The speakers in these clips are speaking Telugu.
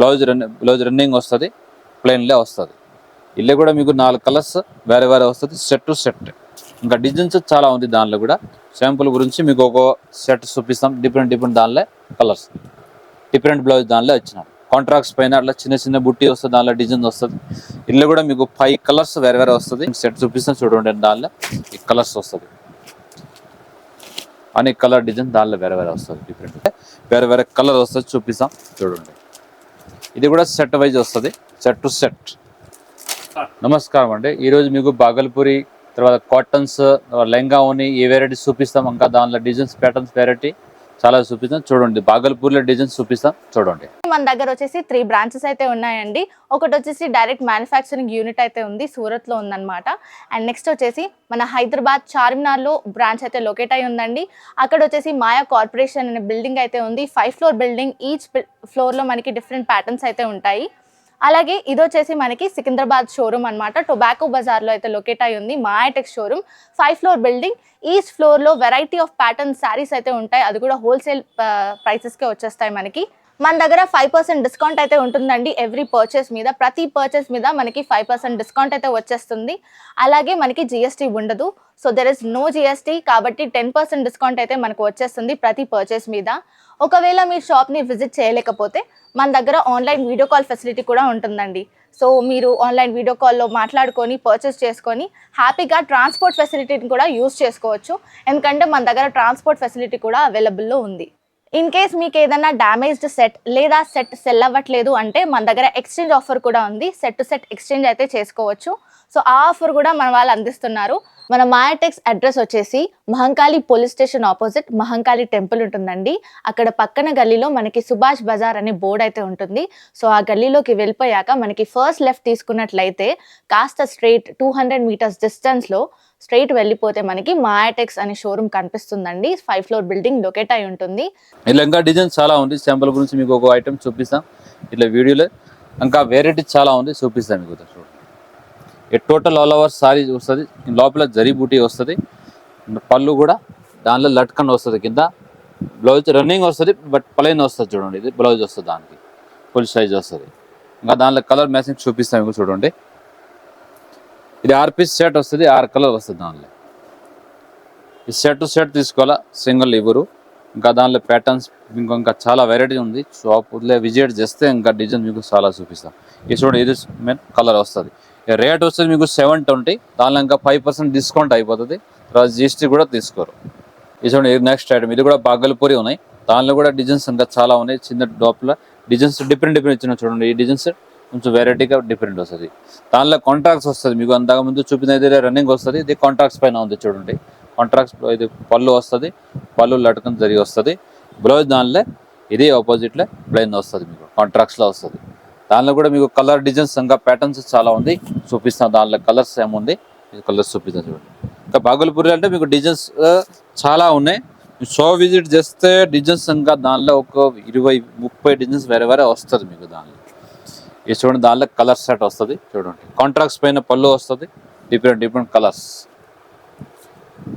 బ్లౌజ్ రన్నింగ్ వస్తుంది, ప్లెయిన్లే వస్తుంది. ఇల్లే కూడా మీకు 4 కలర్స్ వేరే వేరే వస్తుంది, సెట్ టు సెట్. ఇంకా డిజైన్స్ చాలా ఉంది దానిలో కూడా. శాంపుల్ గురించి మీకు ఒక సెట్ చూపిస్తాం, డిఫరెంట్ దానిలో కలర్స్, డిఫరెంట్ బ్లౌజ్ దానిలో వచ్చినాం. కాంట్రాక్ట్స్ పైన అట్లా చిన్న బుట్టి వస్తుంది, దానిలో డిజైన్ వస్తుంది. ఇల్లు కూడా మీకు 5 కలర్స్ వేరే వస్తుంది. సెట్ చూపిస్తాం చూడండి, దానిలో ఈ కలర్స్ వస్తుంది, అనే కలర్ డిజైన్ దానిలో వేరే వస్తుంది, డిఫరెంట్ వేరే కలర్ వస్తుంది, చూపిస్తాం చూడండి. ఇది కూడా సెట్ వైజ్ వస్తుంది, సెట్ టు సెట్. నమస్కారం అండి. ఈరోజు మీకు బాగల్పూరి తర్వాత కాటన్స్ లెంగా ఓని ఏ వెరైటీస్ చూపిస్తాం. ఇంకా దానిలో డిజైన్స్ ప్యాటర్న్స్ వెరైటీ చాలా చూపిస్తాం చూడండి. బాగల్పూర్లో డిజైన్స్ చూపిస్తాం చూడండి. మన దగ్గర వచ్చేసి 3 బ్రాంచెస్ అయితే ఉన్నాయండి. ఒకటి వచ్చేసి డైరెక్ట్ మ్యానుఫ్యాక్చరింగ్ యూనిట్ అయితే ఉంది, సూరత్లో ఉందన్నమాట. అండ్ నెక్స్ట్ వచ్చేసి మన హైదరాబాద్ చార్మినార్లో బ్రాంచ్ అయితే లొకేట్ అయి ఉందండి. అక్కడ వచ్చేసి మాయా కార్పొరేషన్ అనే బిల్డింగ్ అయితే ఉంది, 5 ఫ్లోర్ బిల్డింగ్. ఈచ్ ఫ్లోర్లో మనకి డిఫరెంట్ ప్యాటర్న్స్ అయితే ఉంటాయి. అలాగే ఇది వచ్చేసి మనకి సికింద్రాబాద్ షోరూమ్ అనమాట, టొబాకో బజార్లో అయితే లొకేట్ అయి ఉంది మాయాటెక్స్ షోరూమ్. 5 floor building. ఈచ్ ఫ్లోర్లో వెరైటీ ఆఫ్ ప్యాటర్న్ శారీస్ అయితే ఉంటాయి, అది కూడా హోల్సేల్ ప్రైసెస్కే వచ్చేస్తాయి మనకి. మన దగ్గర 5% డిస్కౌంట్ అయితే ఉంటుందండి ఎవ్రీ పర్చేస్ మీద. ప్రతి పర్చేస్ మీద మనకి 5% డిస్కౌంట్ అయితే వచ్చేస్తుంది. అలాగే మనకి జిఎస్టీ ఉండదు, so there is no GST, కాబట్టి 10% డిస్కౌంట్ అయితే మనకు వచ్చేస్తుంది ప్రతి పర్చేస్ మీద. ఒకవేళ మీ షాప్ని విజిట్ చేయలేకపోతే మన దగ్గర ఆన్లైన్ వీడియో కాల్ ఫెసిలిటీ కూడా ఉంటుందండి. సో మీరు ఆన్లైన్ వీడియో కాల్లో మాట్లాడుకొని పర్చేస్ చేసుకొని హ్యాపీగా ట్రాన్స్పోర్ట్ ఫెసిలిటీని కూడా యూస్ చేసుకోవచ్చు, ఎందుకంటే మన దగ్గర ట్రాన్స్పోర్ట్ ఫెసిలిటీ కూడా అవైలబుల్లో ఉంది. ఇన్ కేస్ మీకు ఏదైనా డ్యామేజ్డ్ సెట్ లేదా సెట్ సెల్ అవ్వట్లేదు అంటే మన దగ్గర ఎక్స్చేంజ్ ఆఫర్ కూడా ఉంది, సెట్ టు సెట్ ఎక్స్చేంజ్ అయితే చేసుకోవచ్చు. సో ఆ ఆఫర్ కూడా మన వాళ్ళు అందిస్తున్నారు. మన మాయాటెక్స్ అడ్రస్ వచ్చేసి Mahankali police station opposite Mahankali temple ఉంటుందండి. అక్కడ పక్కన గల్లీలో మనకి సుభాష్ బజార్ అనే బోర్డు అయితే ఉంటుంది. సో ఆ గల్లీలోకి వెళ్ళిపోయాక మనకి ఫస్ట్ లెఫ్ట్ తీసుకున్నట్లయితే కాస్త స్ట్రైట్ 200 మీటర్స్ డిస్టెన్స్లో స్ట్రైట్ వెళ్ళిపోతే మనకి మాయాటెక్స్ అనే షోరూమ్ కనిపిస్తుందండి. 5 ఫ్లోర్ బిల్డింగ్ లొకేట్ అయి ఉంటుంది. ఇలా ఇంకా డిజైన్ చాలా ఉంది, శాంపుల్ గురించి మీకు ఒక ఐటమ్ చూపిస్తాం ఇట్లా వీడియోలో. ఇంకా వెరైటీ చాలా ఉంది, చూపిస్తాం మీకు. ఈ టోటల్ ఆల్ ఓవర్ సారీ వస్తుంది, లోపల జరీ బూటీ వస్తుంది, పళ్ళు కూడా దానిలో లట్కన్ వస్తుంది, కింద బ్లౌజ్ రన్నింగ్ వస్తుంది, బట్ ప్లెయిన్ వస్తుంది చూడండి. ఇది బ్లౌజ్ వస్తుంది, దానికి ఫుల్ సైజ్ వస్తుంది. ఇంకా దానిలో కలర్ మ్యాచింగ్ చూపిస్తాం మీకు చూడండి. ఇది 6 పీస్ సెట్ వస్తుంది, 6 కలర్ వస్తుంది దానిలో. ఈ సెట్ టు సెట్ తీసుకోవాలా, సింగిల్ ఇవ్వరు. ఇంకా దానిలో ప్యాటర్న్స్ ఇంకా చాలా వెరైటీ ఉంది. షాప్లో విజిట్ చేస్తే ఇంకా డిజైన్ మీకు చాలా చూపిస్తాం. ఇది చూడండి, ఇది మెయిన్ కలర్ వస్తుంది. రేట్ వస్తుంది మీకు 720, దానిలో ఇంకా 5% డిస్కౌంట్ అయిపోతుంది, తర్వాత జిఎస్టీ కూడా తీసుకోరు. ఇది చూడండి, ఇది నెక్స్ట్ ఐటమ్. ఇది కూడా బాగల్పూరి ఉన్నాయి, దానిలో కూడా డిజైన్స్ ఇంకా చాలా ఉన్నాయి. చిన్న డాప్లో డిజైన్స్ డిఫరెంట్ ఇచ్చిన చూడండి. ఈ డిజైన్స్ కొంచెం వెరైటీగా డిఫరెంట్ వస్తుంది. దానిలో కాంట్రాక్ట్స్ వస్తుంది మీకు. అంతకు ముందు చూపిన అయితే రన్నింగ్ వస్తుంది, ఇది కాంట్రాక్ట్స్ పైన ఉంది చూడండి. కాంట్రాక్ట్స్ ఇది పళ్ళు వస్తుంది, పళ్ళు లటకన్ జరిగి వస్తుంది. బ్లౌజ్ దానిలో ఇది ఆపోజిట్లో ప్లెయిన్ వస్తుంది, మీకు కాంట్రాక్ట్స్లో వస్తుంది. దానిలో కూడా మీకు కలర్ డిజైన్స్ ఇంకా ప్యాటర్న్స్ చాలా ఉంది, చూపిస్తాం. దానిలో కలర్స్ ఏముంది, ఇది కలర్స్ చూపిస్తాం చూడండి. ఇంకా బాగల్పూరి అంటే మీకు డిజైన్స్ చాలా ఉన్నాయి. షో విజిట్ చేస్తే డిజైన్స్ ఇంకా దానిలో ఒక 20-30 డిజైన్స్ వేరే వస్తుంది మీకు. దానిలో ఇది చూడండి, దానిలో కలర్ సెట్ వస్తుంది చూడండి. కాంట్రాక్ట్స్ పైన పళ్ళు వస్తుంది, డిఫరెంట్ కలర్స్.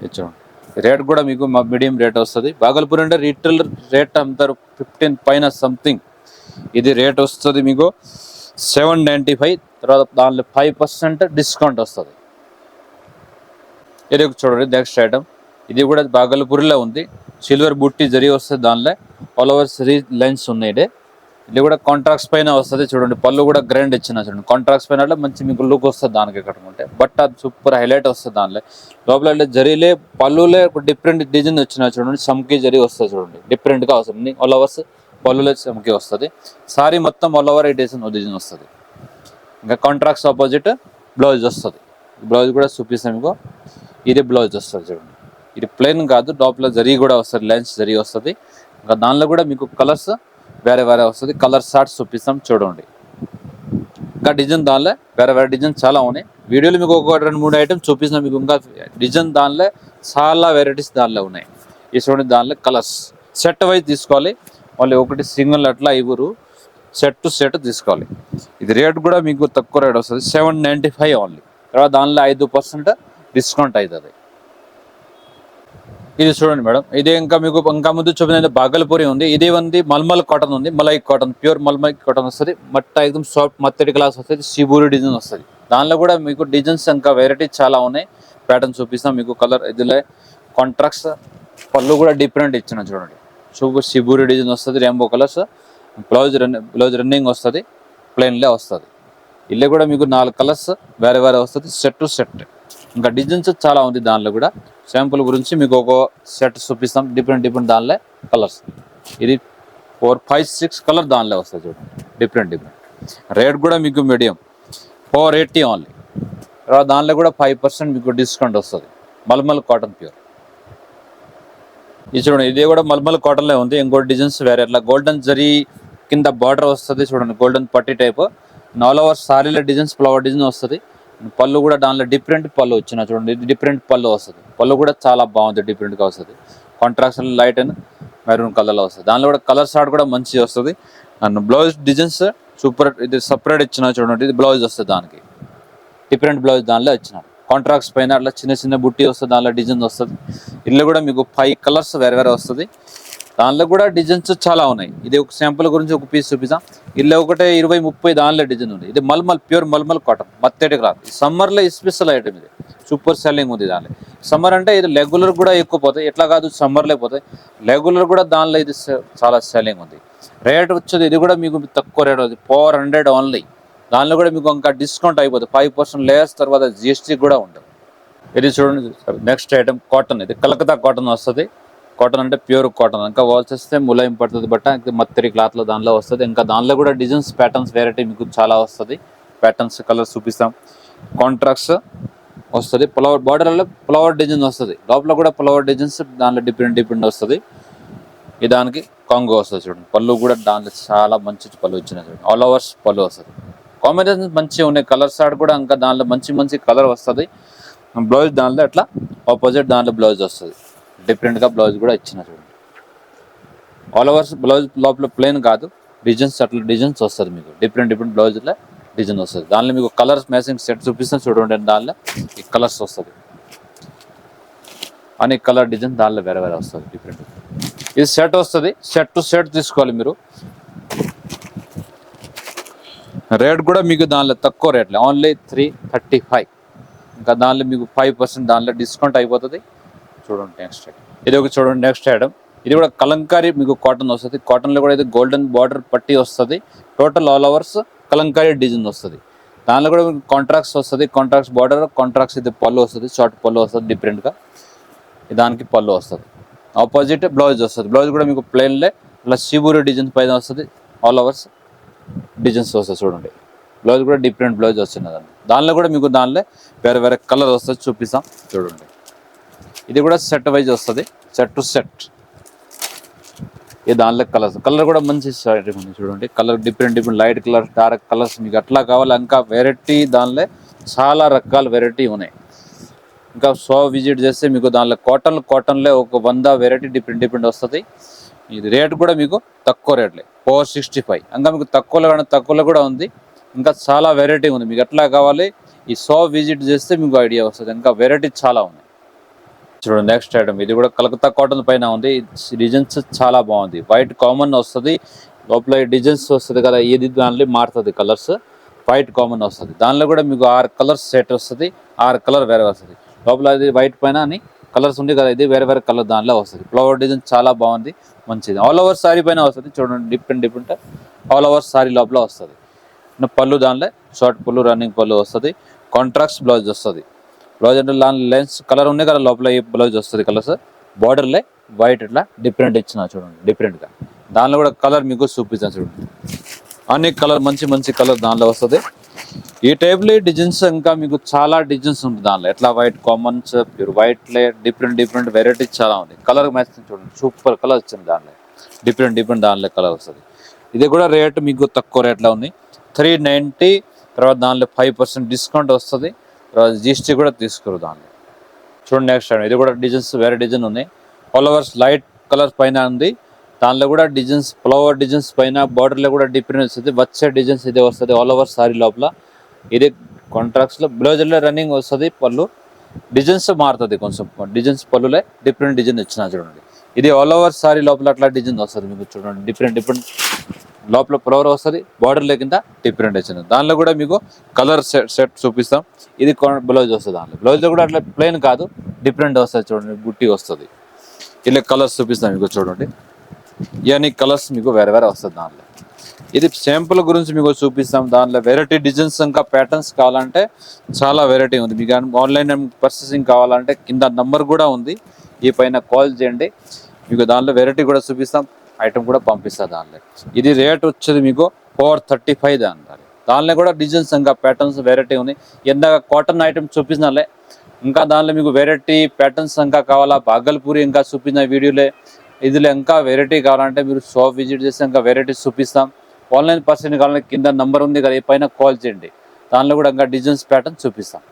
ఇది చూడండి, రేట్ కూడా మీకు మీడియం రేట్ వస్తుంది. బాగల్పూరి అంటే రీటైల్ రేట్ అంటారు 15 పైన సంథింగ్. ఇది రేట్ వస్తుంది మీకు 795, తర్వాత దానిలో 5% డిస్కౌంట్ వస్తుంది. ఇది చూడండి నెక్స్ట్ ఐటమ్. ఇది కూడా బాగల్పూరిలో ఉంది, సిల్వర్ బుట్టి జరీ వస్తుంది, దానిలో ఆల్ ఓవర్ సిరీ లైన్స్ ఉన్నాయి. ఇది కూడా కాంట్రాక్ట్స్ పైన వస్తుంది చూడండి. పళ్ళు కూడా గ్రాండ్ ఇచ్చిన చూడండి. కాంట్రాక్ట్స్ పైన మంచి మీకు లుక్ వస్తుంది దానికి కట్టుకుంటే, బట్ అది సూపర్ హైలైట్ వస్తుంది. దానిలో లోపల జరీలే పళ్ళులే డిఫరెంట్ డిజైన్ వచ్చిన చూడండి. చమ్కీ జరీ వస్తుంది చూడండి, డిఫరెంట్గా వస్తుంది. ఆల్ ఓవర్స్ పళ్ళులో చమ్కీ వస్తుంది. సారీ మొత్తం ఆల్ ఓవర్ ఈ డిజైన్ వస్తుంది. ఇంకా కాంట్రాక్ట్స్ ఆపోజిట్ బ్లౌజ్ వస్తుంది. బ్లౌజ్ కూడా చూపిస్తాం మీకు. ఇది బ్లౌజ్ వస్తుంది చూడండి. ఇది ప్లెయిన్ కాదు, లోపల జరీ కూడా వస్తుంది, లైన్స్ జరీ వస్తుంది. ఇంకా దానిలో కూడా మీకు కలర్స్ వేరే వస్తుంది. కలర్ షార్ట్స్ చూపిస్తాం చూడండి. ఇంకా డిజైన్ దానిలో వేరే డిజైన్ చాలా ఉన్నాయి. వీడియోలో మీకు ఒక 2-3 ఐటమ్స్ చూపిస్తాం మీకు. ఇంకా డిజైన్ దానిలో చాలా వెరైటీస్ దానిలో ఉన్నాయి. ఈ చూడండి, దానిలో కలర్స్ సెట్ వైజ్ తీసుకోవాలి, వాళ్ళు ఒకటి సింగిల్ అట్లా ఇవ్వరు, సెట్ టు సెట్ తీసుకోవాలి. ఇది రేట్ కూడా మీకు తక్కువ రేట్ వస్తుంది, 795 ఓన్లీ. తర్వాత దానిలో 5% డిస్కౌంట్ అవుతుంది. ఇది చూడండి మేడం, ఇది ఇంకా మీకు ఇంకా ముందు చూపిన బాగల్పూరి ఉంది, ఇది ఉంది మల్మల్ కాటన్ ఉంది, malai cotton, pure mulmul cotton వస్తుంది, మట్ట ఎక్దమ్ సాఫ్ట్ మత్తడి క్లాస్ వస్తుంది, శిబూరి డిజైన్ వస్తుంది. దానిలో కూడా మీకు డిజైన్స్ ఇంకా వెరైటీ చాలా ఉన్నాయి. ప్యాటర్న్ చూపిస్తాం మీకు. కలర్ ఇదిలే కాంట్రాక్ట్స్, పళ్ళు కూడా డిఫరెంట్ ఇచ్చిన చూడండి. సూపర్ శిబూరి డిజైన్ వస్తుంది, రెయిన్బో కలర్స్. బ్లౌజ్ రన్నింగ్ వస్తుంది, ప్లెయిన్లే వస్తుంది. ఇల్లే కూడా మీకు 4 కలర్స్ వేరే వేరే వస్తుంది, సెట్ టు సెట్. ఇంకా డిజైన్స్ చాలా ఉంది దానిలో కూడా. శాంపుల్ గురించి మీకు ఒక సెట్ చూపిస్తాం, డిఫరెంట్ దానిలో కలర్స్. ఇది 4, 5, 6 కలర్ దానిలో వస్తుంది చూడండి, డిఫరెంట్. రేట్ కూడా మీకు మీడియం 480 ఓన్లీ. తర్వాత దానిలో కూడా 5% మీకు డిస్కౌంట్ వస్తుంది. Mulmul cotton pure. ఇది చూడండి, ఇది కూడా మల్మల్ కాటన్లో ఉంది. ఇంకోటి డిజైన్స్ వేరే అట్లా గోల్డెన్ జరీ కింద బార్డర్ వస్తుంది చూడండి, గోల్డెన్ పట్టీ టైప్. ఆల్ ఓవర్ సారీలో డిజైన్స్, ఫ్లవర్ డిజైన్ వస్తుంది. పళ్ళు కూడా దానిలో డిఫరెంట్ పళ్ళు వచ్చిన చూడండి, ఇది డిఫరెంట్ పళ్ళు వస్తుంది. పళ్ళు కూడా చాలా బాగుంది, డిఫరెంట్గా వస్తుంది. కాంట్రాక్ట్ లైట్ అండ్ మెరూన్ కలర్లో వస్తుంది. దానిలో కూడా కలర్ షార్ట్ కూడా మంచిగా వస్తుంది. అండ్ బ్లౌజ్ డిజైన్స్ సూపర్, ఇది సపరేట్ ఇచ్చిన చూడండి, ఇది బ్లౌజ్ వస్తుంది దానికి. డిఫరెంట్ బ్లౌజ్ దానిలో ఇచ్చిన. కాంట్రాక్ట్స్ పైన అట్లా చిన్న బుట్టి వస్తుంది, దానిలో డిజైన్ వస్తుంది. ఇల్లు కూడా మీకు 5 కలర్స్ వేరే వస్తుంది. దానిలో కూడా డిజైన్స్ చాలా ఉన్నాయి. ఇది ఒక శాంపుల్ గురించి ఒక పీస్ చూపిస్తాం. ఇల్లు ఒకటే 20-30 దానిలో డిజైన్ ఉంది. ఇది మల్మల్, ప్యూర్ మల్మల్ కాటన్, మత్తడి క్లాత్. సమ్మర్లో స్పెషల్ ఐటమ్ ఇది, సూపర్ సెల్లింగ్ ఉంది దానిలో. సమ్మర్ అంటే ఇది రెగ్యులర్ కూడా ఎక్కువ పోతాయి, ఎట్లా కాదు సమ్మర్లో పోతాయి, రెగ్యులర్ కూడా దానిలో ఇది చాలా సెల్లింగ్ ఉంది. రేట్ వచ్చేది ఇది కూడా మీకు తక్కువ రేట్ అవుతుంది, 400 ఓన్లీ. దానిలో కూడా మీకు ఇంకా డిస్కౌంట్ అయిపోతుంది, 5% లేస్, తర్వాత జిఎస్టీ కూడా ఉంటుంది. ఇది చూడండి నెక్స్ట్ ఐటమ్ కాటన్. ఇది కలకత్తా కాటన్ వస్తుంది. కాటన్ అంటే ప్యూర్ కాటన్, ఇంకా వాల్స్ వస్తే ములాయం పడుతుంది బట్ట, మత్తరి క్లాత్లో దానిలో వస్తుంది. ఇంకా దానిలో కూడా డిజైన్స్, ప్యాటర్న్స్ వెరైటీ మీకు చాలా వస్తుంది. ప్యాటర్న్స్ కలర్స్ చూపిస్తాం. కాంట్రాక్ట్స్ వస్తుంది, ఫ్లవర్ బార్డర్లో ఫ్లవర్ డిజైన్ వస్తుంది, లోపల కూడా ఫ్లవర్ డిజైన్స్ దానిలో డిఫరెంట్ వస్తుంది. ఈ దానికి కాంగో వస్తుంది చూడండి. పళ్ళు కూడా దానిలో చాలా మంచి పళ్ళు వచ్చినాయి చూడండి, ఆల్ ఓవర్స్ పళ్ళు వస్తుంది. కాంబినేషన్స్ మంచిగా ఉన్నాయి, కలర్ షార్ట్ కూడా ఇంకా దానిలో మంచి కలర్ వస్తుంది. బ్లౌజ్ దానిలో అట్లా ఆపోజిట్ దానిలో బ్లౌజ్ వస్తుంది, డిఫరెంట్గా బ్లౌజ్ కూడా ఇచ్చిన చూడండి. ఆల్ ఓవర్స్ బ్లౌజ్ లోపల ప్లెయిన్ కాదు, డిజైన్స్ అట్లా డిజైన్స్ వస్తుంది మీకు, డిఫరెంట్ బ్లౌజ్లో డిజైన్ వస్తుంది. దానిలో మీకు కలర్స్ మ్యాచింగ్ సెట్ చూపిస్తాను చూడండి. దానిలో ఈ కలర్స్ వస్తుంది, అన్ని కలర్ డిజైన్ దానిలో వేరే వస్తుంది డిఫరెంట్. ఇది సెట్ వస్తుంది, సెట్ టు సెట్ తీసుకోవాలి మీరు. రేట్ కూడా మీకు దానిలో తక్కువ రేట్లే, ఓన్లీ 335. ఇంకా దానిలో మీకు 5% దానిలో డిస్కౌంట్ అయిపోతుంది చూడండి. నెక్స్ట్ ఇది ఒక చూడండి, నెక్స్ట్ ఐటమ్. ఇది కూడా కలంకారీ మీకు కాటన్ వస్తుంది. కాటన్లో కూడా ఇది గోల్డెన్ బార్డర్ పట్టి వస్తుంది, total all overs Kalamkari design వస్తుంది. దానిలో కూడా మీకు కాంట్రాక్ట్స్ వస్తుంది, కాంట్రాక్ట్స్ బార్డర్, కాంట్రాక్ట్స్ ఇది పళ్ళు వస్తుంది, షార్ట్ పళ్ళు వస్తుంది డిఫరెంట్గా. దానికి పళ్ళు వస్తుంది, ఆపోజిట్ బ్లౌజ్ వస్తుంది. బ్లౌజ్ కూడా మీకు ప్లెయిన్లే ప్లస్ శిబూరి డిజైన్ పైన వస్తుంది, ఆల్ ఓవర్స్ డిజైన్స్ వస్తుంది చూడండి. బ్లౌజ్ కూడా డిఫరెంట్ బ్లౌజ్ వస్తుంది. దానిలో కూడా మీకు దానిలో వేరే కలర్ వస్తుంది, చూపిస్తాం చూడండి. ఇది కూడా సెట్ వైజ్ వస్తుంది, సెట్ టు సెట్. ఇది దానిలో కలర్ కూడా మంచి ఉంది చూడండి. Colour different light colour, dark colours మీకు అట్లా కావాలి. ఇంకా వెరైటీ దానిలో చాలా రకాల వెరైటీ ఉన్నాయి. ఇంకా విజిట్ చేస్తే మీకు దానిలో కాటన్లో ఒక 100 వెరైటీ డిఫరెంట్ వస్తుంది. ఇది రేట్ కూడా మీకు తక్కువ రేట్లే, 465. ఇంకా మీకు తక్కువలో కూడా ఉంది. ఇంకా చాలా వెరైటీ ఉంది, మీకు ఎట్లా కావాలి ఈ విజిట్ చేస్తే మీకు ఐడియా వస్తుంది. ఇంకా వెరైటీ చాలా ఉన్నాయి చూడండి. నెక్స్ట్ ఐటమ్ ఇది కూడా కలకత్తా కాటన్ పైన ఉంది. డిజైన్స్ చాలా బాగుంది, వైట్ కామన్ వస్తుంది, లోపల డిజైన్స్ వస్తుంది కదా, ఇది దానిలో మారుతుంది కలర్స్. వైట్ కామన్ వస్తుంది, దానిలో కూడా మీకు 6 కలర్స్ సెట్ వస్తుంది, 6 కలర్ వేరే వస్తుంది. లోపల ఇది వైట్ పైన అని కలర్స్ ఉంది కదా, ఇది వేరే కలర్ దానిలో వస్తుంది. ఫ్లవర్ డిజైన్ చాలా బాగుంది, మంచిది. ఆల్ ఓవర్ సారీ పైన వస్తుంది చూడండి, డిఫరెంట్ ఆల్ ఓవర్ సారీ లోపల వస్తుంది. పళ్ళు దానిలో షార్ట్ పళ్ళు, రన్నింగ్ పళ్ళు వస్తుంది. కాంట్రాక్ట్స్ బ్లౌజ్ వస్తుంది. బ్లౌజ్ అంటే లెన్స్ కలర్ ఉన్నాయి కదా, లోపల ఈ బ్లౌజ్ వస్తుంది కలర్స్. బార్డర్లే వైట్ ఇట్లా డిఫరెంట్ ఇచ్చిన చూడండి, డిఫరెంట్గా. దానిలో కూడా కలర్ మీకు చూపిస్తాను చూడండి, అన్ని కలర్ మంచి కలర్ దానిలో వస్తుంది. ఈ టైప్లో డిజైన్స్ ఇంకా మీకు చాలా డిజైన్స్ ఉంటుంది దానిలో. ఎట్లా వైట్ కామన్స్, ప్యూర్ వైట్లే డిఫరెంట్ వెరైటీస్ చాలా ఉంది. కలర్ మ్యాచింగ్ చూడండి, సూపర్ కలర్ వచ్చింది దానిలో, డిఫరెంట్ దానిలో కలర్ వస్తుంది. ఇది కూడా రేట్ మీకు తక్కువ రేట్లో ఉంది, 390. తర్వాత దానిలో 5% డిస్కౌంట్ వస్తుంది, తర్వాత జిఎస్టీ కూడా తీసుకోరు దానిలో చూడండి. నెక్స్ట్ ఇది కూడా డిజైన్స్ వేరే డిజైన్ ఉన్నాయి, ఆల్ ఓవర్స్ లైట్ కలర్ పైన ఉంది. దానిలో కూడా డిజైన్స్, ఫ్లవర్ డిజైన్స్ పైన బార్డర్లో కూడా డిఫరెంట్ వస్తుంది. వచ్చే డిజైన్స్ ఇదే వస్తుంది ఆల్ ఓవర్ సారీ లోపల. ఇది కాంట్రాక్ట్స్లో బ్లౌజ్లో రన్నింగ్ వస్తుంది, పళ్ళు డిజైన్స్ మారుతుంది కొంచెం, డిజైన్స్ పళ్ళులే డిఫరెంట్ డిజైన్ ఇచ్చిన చూడండి. ఇది ఆల్ ఓవర్ సారీ లోపల అట్లా డిజైన్ వస్తుంది మీకు చూడండి. డిఫరెంట్ డిఫరెంట్ లోపల ఫ్లవర్ వస్తుంది, బార్డర్ లేకుండా డిఫరెంట్ వచ్చింది. దానిలో కూడా మీకు కలర్ సెట్ చూపిస్తాం. ఇది బ్లౌజ్ వస్తుంది. దాంట్లో బ్లౌజ్లో కూడా అట్లా ప్లెయిన్ కాదు, డిఫరెంట్ వస్తుంది చూడండి. బుట్టి వస్తుంది. ఇలా కలర్స్ చూపిస్తాం మీకు చూడండి. ఇవన్నీ కలర్స్ మీకు వేరే వేరే వస్తుంది దాంట్లో. ఇది శాంపుల్ గురించి మీకు చూపిస్తాం. దాంట్లో వెరైటీ డిజైన్స్ ఇంకా ప్యాటర్న్స్ కావాలంటే చాలా వెరైటీ ఉంది. మీకు ఆన్లైన్ పర్చేసింగ్ కావాలంటే కింద నంబర్ కూడా ఉంది, ఈ పైన కాల్ చేయండి. మీకు దాంట్లో వెరైటీ కూడా చూపిస్తాం, ఐటమ్ కూడా పంపిస్తాం దాంట్లో. ఇది రేట్ వచ్చేది మీకు 435 అంటారు. దానిలో కూడా డిజైన్స్ ఇంకా ప్యాటర్న్స్ వెరైటీ ఉంది. ఎందాక కాటన్ ఐటమ్ చూపించాలే, ఇంకా దానిలో మీకు వెరైటీ ప్యాటర్న్స్ ఇంకా కావాలా, బాగల్పూరి ఇంకా చూపించిన వీడియోలే. ఇదిలో ఇంకా వెరైటీ కావాలంటే మీరు షాప్ విజిట్ చేస్తే ఇంకా వెరైటీస్ చూపిస్తాం. ఆన్లైన్ పర్సన్ కావాలంటే కింద నంబర్ ఉంది కదా, ఈ పైన కాల్ చేయండి. దానిలో కూడా ఇంకా డిజైన్స్ ప్యాటర్న్ చూపిస్తాం.